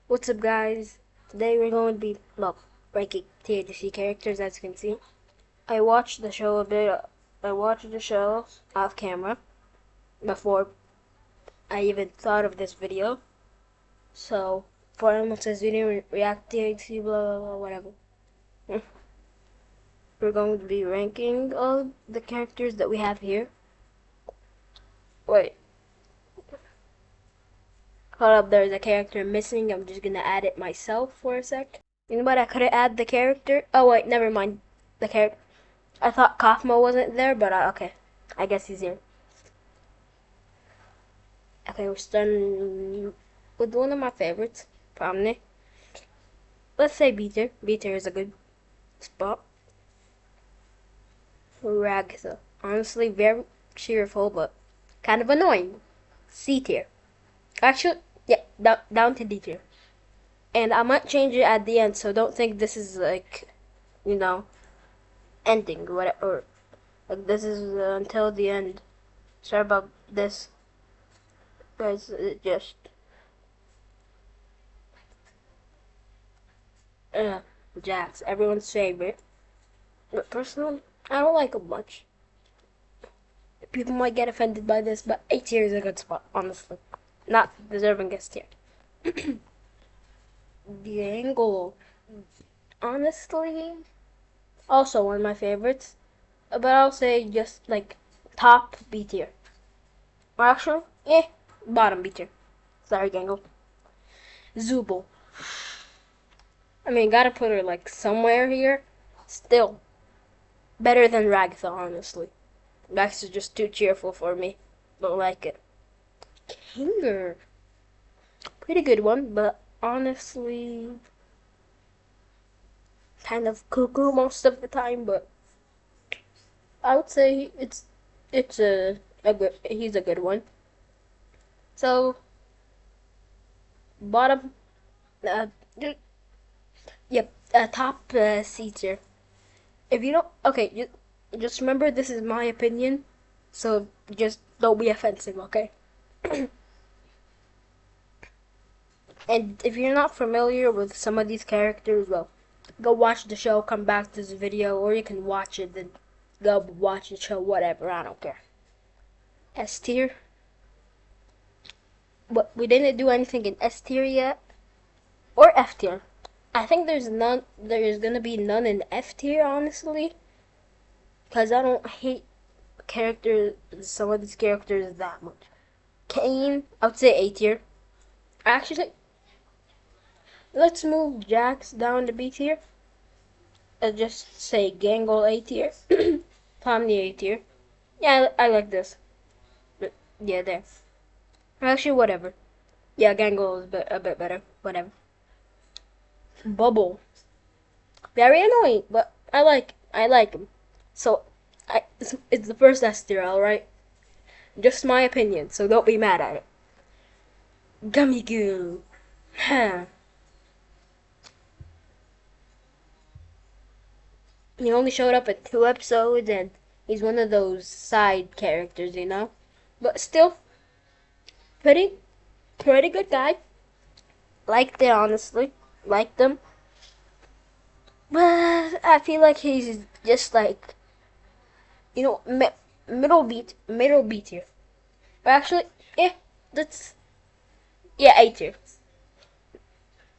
What's up, guys? Today we're going to be, ranking TADC characters, as you can see. I watched the show a bit. I watched the show off camera before I even thought of this video. So, for almost this video, react TADC, blah, blah, blah, whatever. We're going to be ranking all the characters that we have here. Wait. Hold up, there's a character missing. I'm just gonna add it myself for a sec. You know what? I couldn't add the character. Oh wait, never mind. The character. I thought Kaufmo wasn't there, but okay. I guess he's here. Okay, we're starting with one of my favorites, probably. Let's say B tier. B tier is a good spot. Ragatha. Honestly, very cheerful, but kind of annoying. C tier. Actually, yeah, down to D tier. And I might change it at the end, so don't think this is like, ending, or like this is until the end. Sorry about this, guys. It just Jax, everyone's favorite. But personally, I don't like him much. People might get offended by this, but A tier is a good spot, honestly. Not deserving S tier. The angle, honestly, also one of my favorites. But I'll say just like top B tier. Or actually, bottom B tier. Sorry, Gangle. Zubul. I mean, gotta put her like somewhere here. Still, better than Ragatha, honestly. Max is just too cheerful for me. Don't like it. Kinger. Pretty good one, but honestly, kind of cuckoo most of the time. But I would say it's a good. He's a good one. So bottom, uh, yep, top C tier. If you don't, okay, just remember this is my opinion, so just don't be offensive, okay? And if you're not familiar with some of these characters, well, go watch the show, come back to this video, or you can watch it, then go watch the show, whatever, I don't care. S tier. But we didn't do anything in S tier yet, or F tier. I think there's gonna be none in F tier, honestly, because I don't hate some of these characters that much. Kane, I would say A tier. Actually, let's move Jax down to B tier. And just say Gangle A tier. Pomni A tier. Yeah, I like this. But, yeah, there. Actually, whatever. Yeah, Gangle is a bit better. Whatever. Bubble. Very annoying, but I like him. So, it's the first S tier, alright? Just my opinion, so don't be mad at it. Gummy Goo. Huh. He only showed up in 2 episodes, and he's one of those side characters, you know? But still, pretty good guy. Liked it, honestly. Liked him. But I feel like he's just like, middle B tier. But actually, that's, A tier.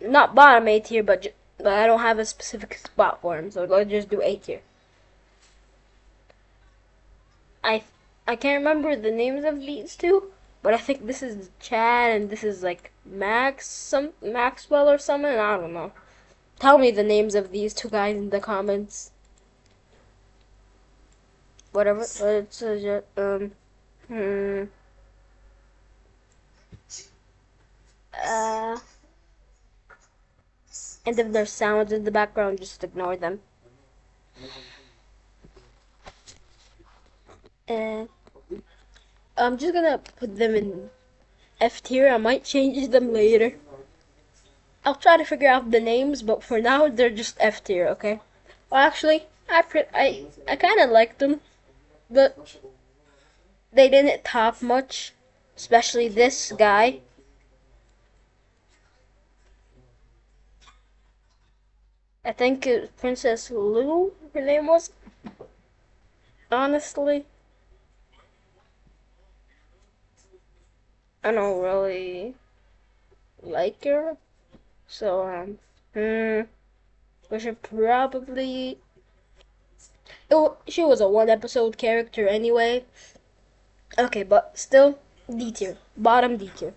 Not bottom A tier, but I don't have a specific spot for him, so let's just do A tier. I can't remember the names of these two, but I think this is Chad and this is like Maxwell or something. I don't know. Tell me the names of these two guys in the comments. Whatever. It's and if there's sounds in the background, just ignore them. I'm just gonna put them in F tier. I might change them later. I'll try to figure out the names, but for now they're just F tier, okay? Well, actually, I kind of liked them, but they didn't top much, especially this guy. I think Princess Lou, her name was. Honestly, I don't really like her. So, we should probably. She was a one episode character anyway. Okay, but still, D tier. Bottom D tier.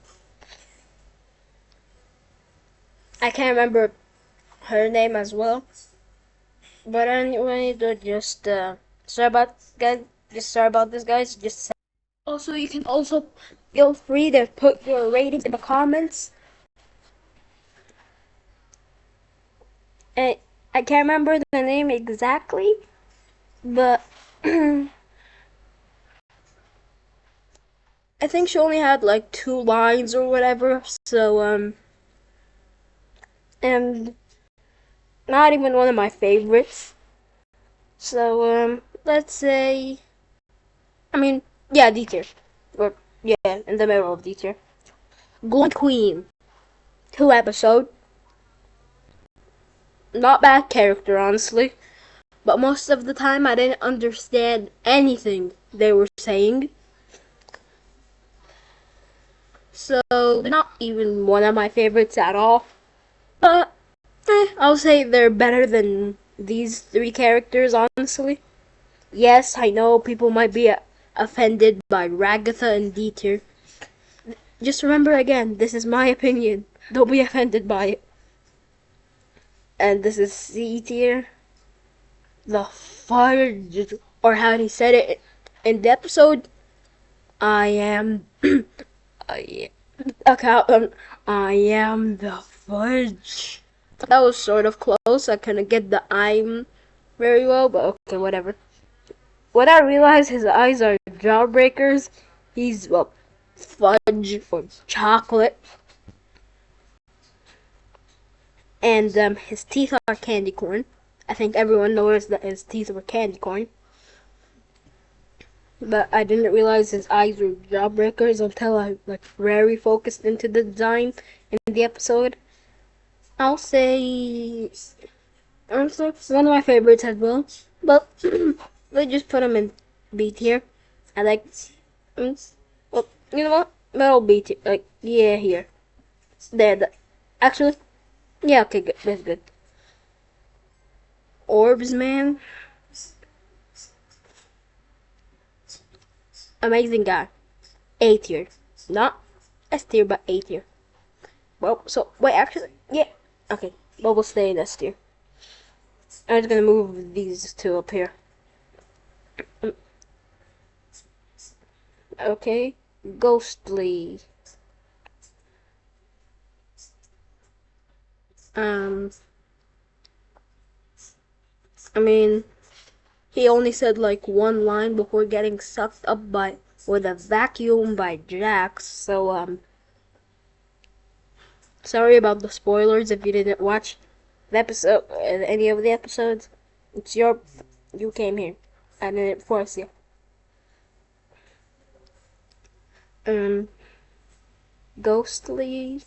I can't remember her name as well. But anyway, just sorry about guys. Just sorry about this, guys. Just also, you can also feel free to put your ratings in the comments. And I can't remember the name exactly, but I think she only had like 2 lines or whatever. So and not even one of my favorites. So let's say, I mean, yeah, D tier, or yeah, in the middle of D tier. Glowing Queen, 2 episode. Not bad character, honestly. But most of the time, I didn't understand anything they were saying. So, they're not even one of my favorites at all. But, I'll say they're better than these 3 characters, honestly. Yes, I know people might be offended by Ragatha and D tier. Just remember again, this is my opinion. Don't be offended by it. And this is C tier. The fudge, or how he said it in the episode. I am. I am the fudge. That was sort of close. I couldn't get the I'm very well, but okay, whatever. When I realized his eyes are jawbreakers, he's fudge or chocolate, and his teeth are candy corn. I think everyone knows that his teeth were candy corn. But I didn't realize his eyes were jawbreakers until I very focused into the design in the episode. I'll say honestly one of my favorites as well. But let's just put him in B tier. I like well, you know what? Middle B tier. Like yeah, here. There. Actually, yeah. Okay, good. That's good. Orbs, man. Amazing guy. A tier. Not S tier, but A tier. Well, so, wait, actually, yeah. Okay, well, we'll stay in S tier. I'm just gonna move these 2 up here. Okay, Ghostly. I mean, he only said like 1 line before getting sucked up with a vacuum by Jax, so, sorry about the spoilers if you didn't watch the episode, any of the episodes. It's you came here. I didn't force you. Ghostly.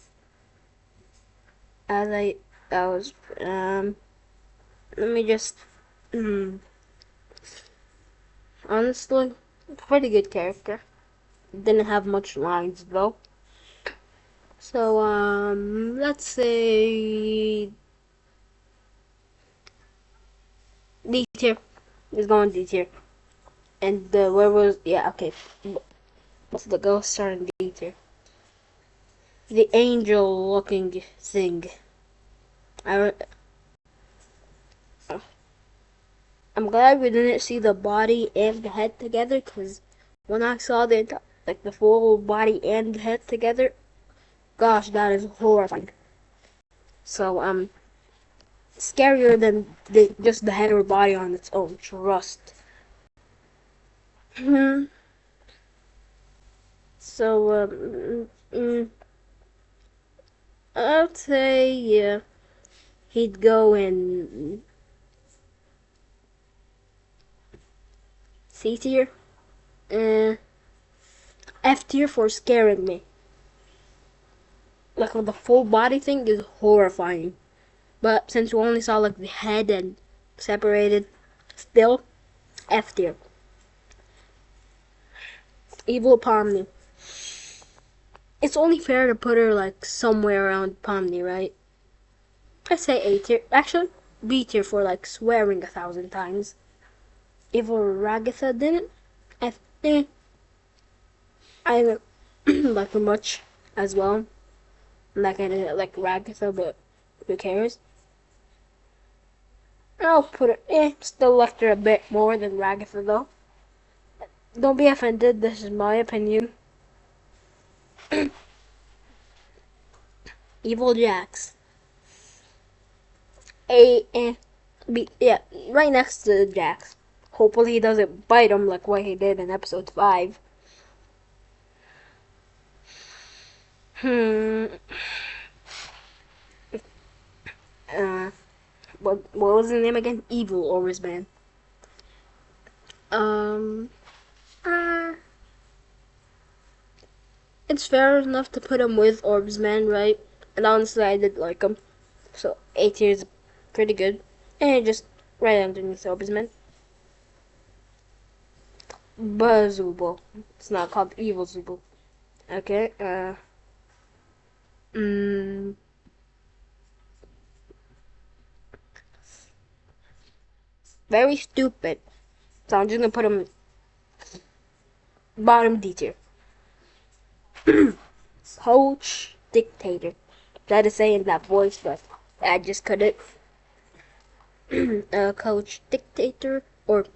That was, let me just, honestly, pretty good character. Didn't have much lines though. So, let's say D tier. He's going D tier. And where was, yeah, okay. So the ghosts are in D tier. The angel looking thing. I'm glad we didn't see the body and the head together, because when I saw the full body and head together, gosh, that is horrifying. So, scarier than just the head or body on its own. Trust. So, I'd say yeah, he'd go in C tier. F tier for scaring me. Like the full body thing is horrifying. But since we only saw like the head and separated, still F tier. Evil Pomni. It's only fair to put her like somewhere around Pomni, right? I say A tier. Actually, B tier for like swearing 1,000 times. Evil Ragatha didn't. I think I like her much as well. Like I didn't like Ragatha, but who cares? I'll put it. Still liked her a bit more than Ragatha though. Don't be offended. This is my opinion. Evil Jax. B, yeah, right next to Jax. Hopefully he doesn't bite him like what he did in episode 5. What was his name again? Evil Orbsman. It's fair enough to put him with Orbsman, right? And honestly, I did like him. So A tier is pretty good. And just right underneath Orbsman. Bazooble. It's not called Evil Zooble. Okay, very stupid. So I'm just gonna put him bottom D tier. Coach Dictator. Tried to say in that voice, but I just couldn't. Coach Dictator, or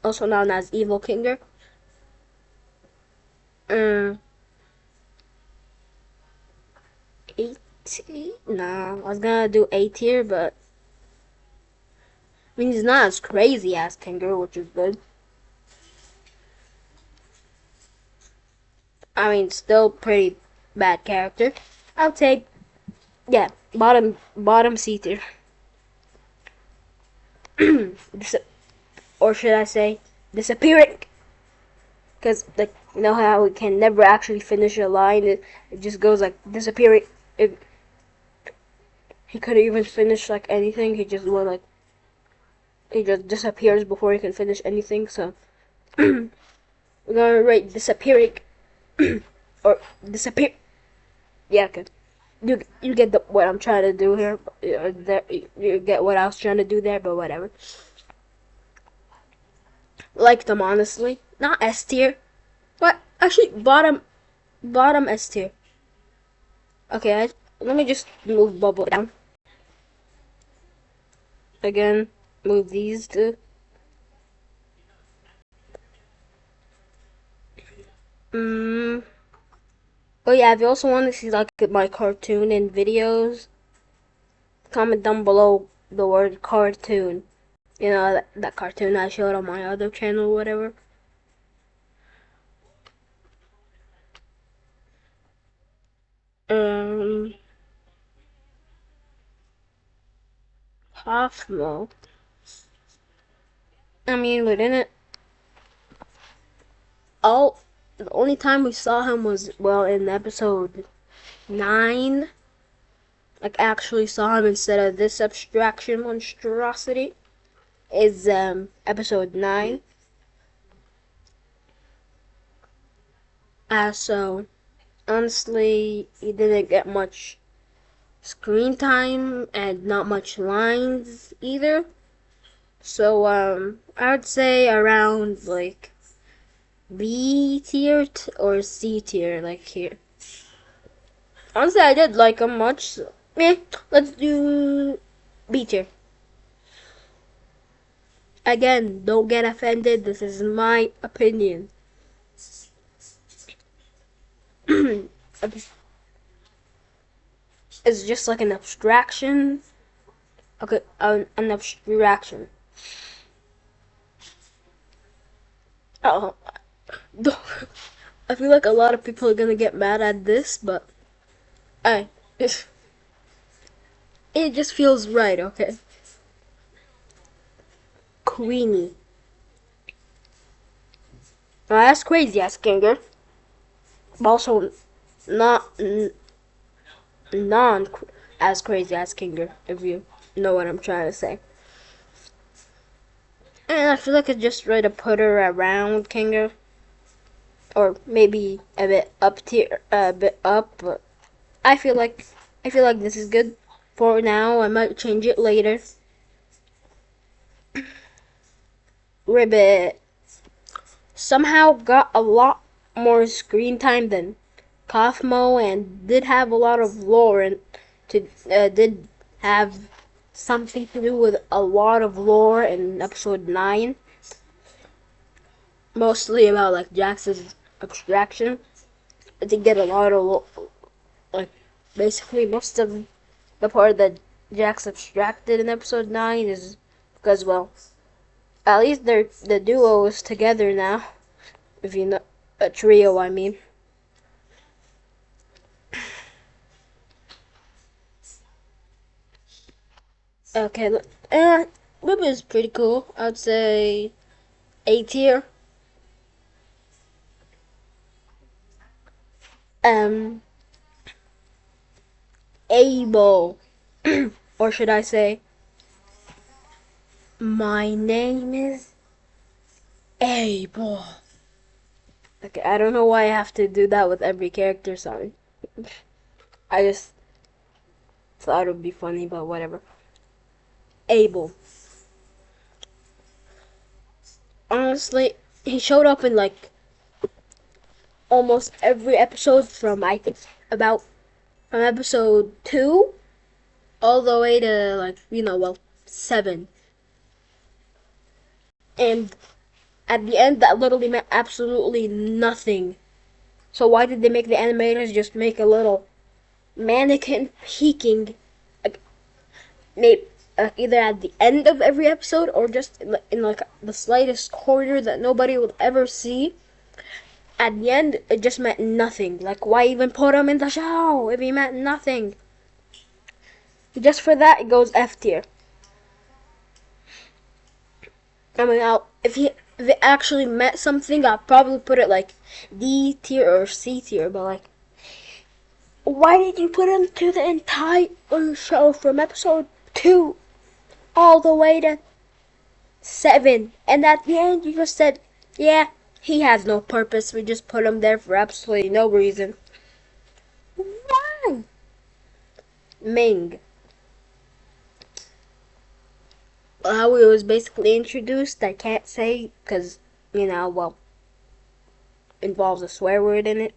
also known as Evil Kinger. 8? No, I was gonna do A tier, but I mean he's not as crazy as Kinger, which is good. I mean, still pretty bad character. I'll take, yeah, bottom C tier. Or should I say, disappearing? Because like you know how we can never actually finish a line. It just goes like disappearing. He couldn't even finish like anything. He just disappears before he can finish anything. So we're gonna rate disappearing or disappear. Yeah, good. You get what I'm trying to do here. You get what I was trying to do there, but whatever. Liked them honestly. Not S tier, but actually bottom S tier. Okay, let me just move Bubble down. Again, move these two. Oh yeah, if you also want to see like my cartoon and videos, comment down below the word cartoon. You know, that cartoon I showed on my other channel or whatever. Hoffmo. I mean, we didn't. The only time we saw him was, well, in episode 9. Like, actually saw him instead of this abstraction monstrosity. Is, episode 9. So, honestly, he didn't get much screen time and not much lines either. So, I would say around, like, B tier or C tier, like here. Honestly, I did like him much. So, let's do B tier. Again, don't get offended. This is my opinion. It's just like an abstraction. Okay, an abstraction. Oh, I feel like a lot of people are gonna get mad at this, but it just feels right, okay? Queenie. Now that's crazy as Kinger, but also not non as crazy as Kinger. If you know what I'm trying to say. And I feel like it's just right to put her around Kinga, or maybe a bit up tier, a bit up. But I feel like this is good for now. I might change it later. Ribbit somehow got a lot more screen time than Kathmo, and did have a lot of lore, and did have something to do with a lot of lore in episode 9, mostly about like Jax's abstraction. I did get a lot of like basically most of the part that Jax abstracted in episode 9 is because, well, at least the duo is together now. If you know, a trio, I mean. Okay, Ruby is pretty cool. I'd say A tier. Um, Able, or should I say, my name is Able. Okay, I don't know why I have to do that with every character song. I just thought it would be funny, but whatever. Able. Honestly, he showed up in like almost every episode from I think about from episode 2 all the way to like, well, 7. And at the end that literally meant absolutely nothing. So why did they make the animators just make a little mannequin peeking, like, maybe either at the end of every episode or just in like the slightest corner that nobody would ever see? At the end, it just meant nothing. Like, why even put him in the show if he meant nothing? Just for that, it goes F tier. I mean, if it actually meant something, I'd probably put it like D tier or C tier. But like, why did you put him to the entire show from episode 2 all the way to 7, and at the end you just said, yeah, he has no purpose. We just put him there for absolutely no reason. Why? Ming. How he was basically introduced, I can't say because, well, involves a swear word in it.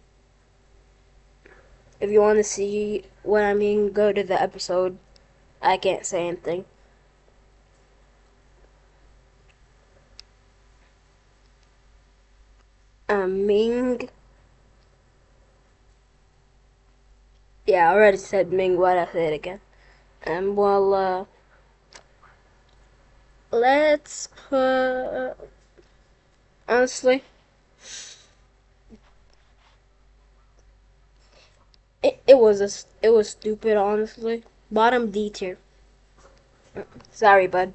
If you want to see what I mean, go to the episode. I can't say anything. Ming. Yeah, I already said Ming. Why'd I say it again? Well, let's put. Honestly, it was stupid. Honestly, bottom D tier. Sorry, bud.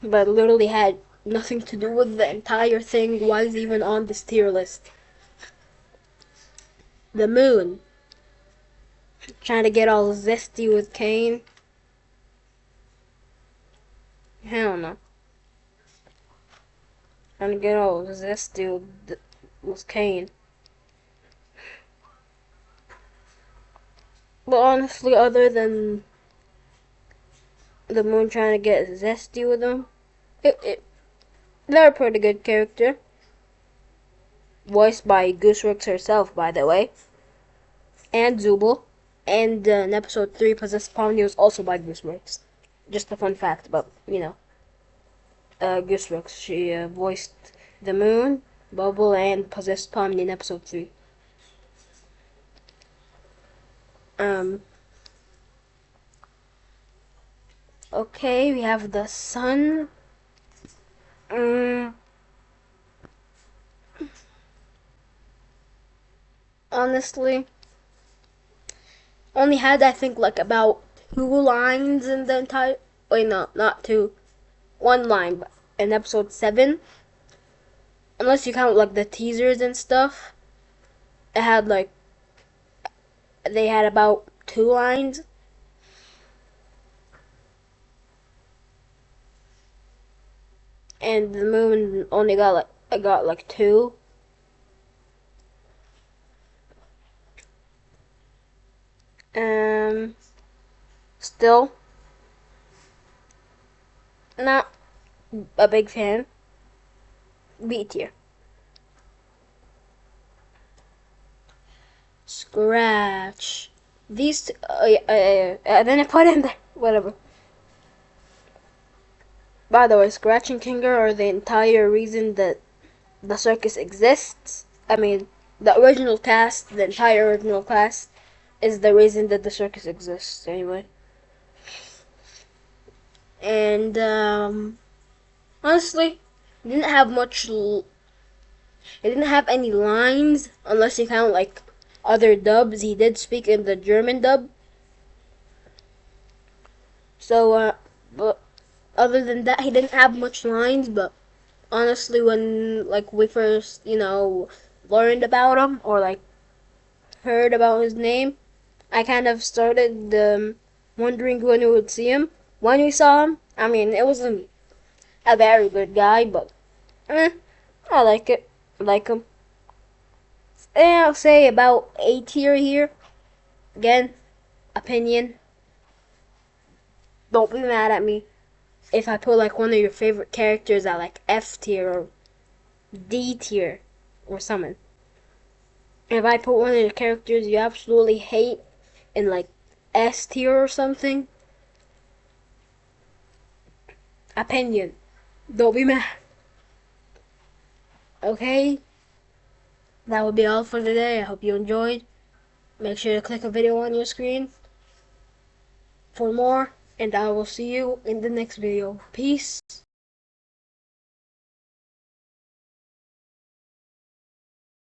But literally had nothing to do with the entire thing. Why is it even on this tier list? The moon. Trying to get all zesty with Kane. Hell no. Trying to get all zesty with Kane. But honestly, other than the moon trying to get zesty with him, they're a pretty good character. Voiced by Gooseworks herself, by the way. And Zubul. And in episode 3, Possessed Pomni was also by Gooseworks. Just a fun fact about, Gooseworks. She voiced the moon, Bubble, and Possessed Pomni in episode 3. Okay, we have the sun. Honestly, only had I think like about 2 lines in the entire. Wait, no, not 2. 1 line in episode 7. Unless you count like the teasers and stuff. It had like they had about 2 lines. and the moon only got like 2. Still not a big fan. B tier. Scratch. These, then I put in there, whatever. By the way, Scratch and Kinger are the entire reason that the circus exists. I mean, the original cast, the entire original cast, is the reason that the circus exists, anyway. And, honestly, it didn't have much, it didn't have any lines, unless you count, like, other dubs. He did speak in the German dub. So, but other than that, he didn't have much lines, but honestly, when, like, we first, learned about him, or, like, heard about his name, I kind of started, wondering when we would see him. When we saw him, I mean, it wasn't a very good guy, but, I like it. I like him. And I'll say about A tier here. Again, opinion. Don't be mad at me if I put like one of your favorite characters at like F tier or D tier or something. If I put one of the characters you absolutely hate in like S tier or something, opinion. Don't be mad. Okay? That would be all for today. I hope you enjoyed. Make sure to click a video on your screen for more, and I will see you in the next video. Peace.